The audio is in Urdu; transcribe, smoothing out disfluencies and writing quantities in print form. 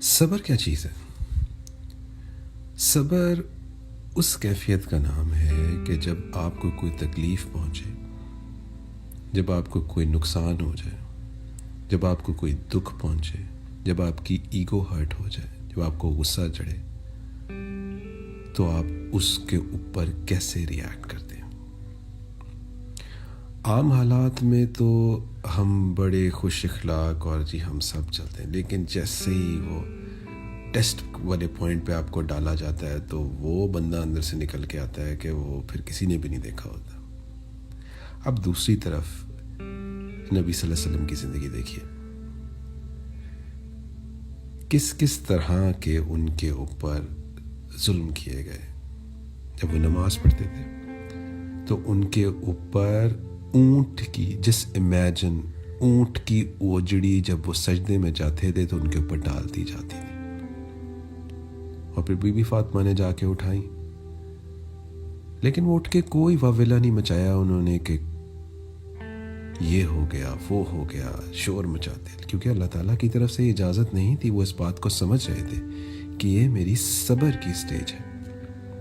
صبر کیا چیز ہے؟ صبر اس کیفیت کا نام ہے کہ جب آپ کو کوئی تکلیف پہنچے، جب آپ کو کوئی نقصان ہو جائے، جب آپ کو کوئی دکھ پہنچے، جب آپ کی ایگو ہرٹ ہو جائے، جب آپ کو غصہ چڑھے، تو آپ اس کے اوپر کیسے ریئیکٹ کرتے ہیں؟ عام حالات میں تو ہم بڑے خوش اخلاق اور ہم سب چلتے ہیں، لیکن جیسے ہی وہ ٹیسٹ والے پوائنٹ پہ آپ کو ڈالا جاتا ہے تو وہ بندہ اندر سے نکل کے آتا ہے کہ وہ پھر کسی نے بھی نہیں دیکھا ہوتا۔ اب دوسری طرف نبی صلی اللہ علیہ وسلم کی زندگی دیکھیے، کس طرح کے ان کے اوپر ظلم کیے گئے۔ جب وہ نماز پڑھتے تھے تو ان کے اوپر اونٹ کی امیجن اونٹ کی اوجڑی جب وہ سجدے میں جاتے تھے تو ان کے اوپر ڈال دی جاتی تھی، اور پھر بی بی فاطمہ نے جا کے اٹھائی، لیکن وہ اٹھ کے کوئی واویلا نہیں مچایا انہوں نے کہ یہ ہو گیا وہ ہو گیا، شور مچاتے، کیونکہ اللہ تعالیٰ کی طرف سے اجازت نہیں تھی۔ وہ اس بات کو سمجھ رہے تھے کہ یہ میری صبر کی سٹیج ہے۔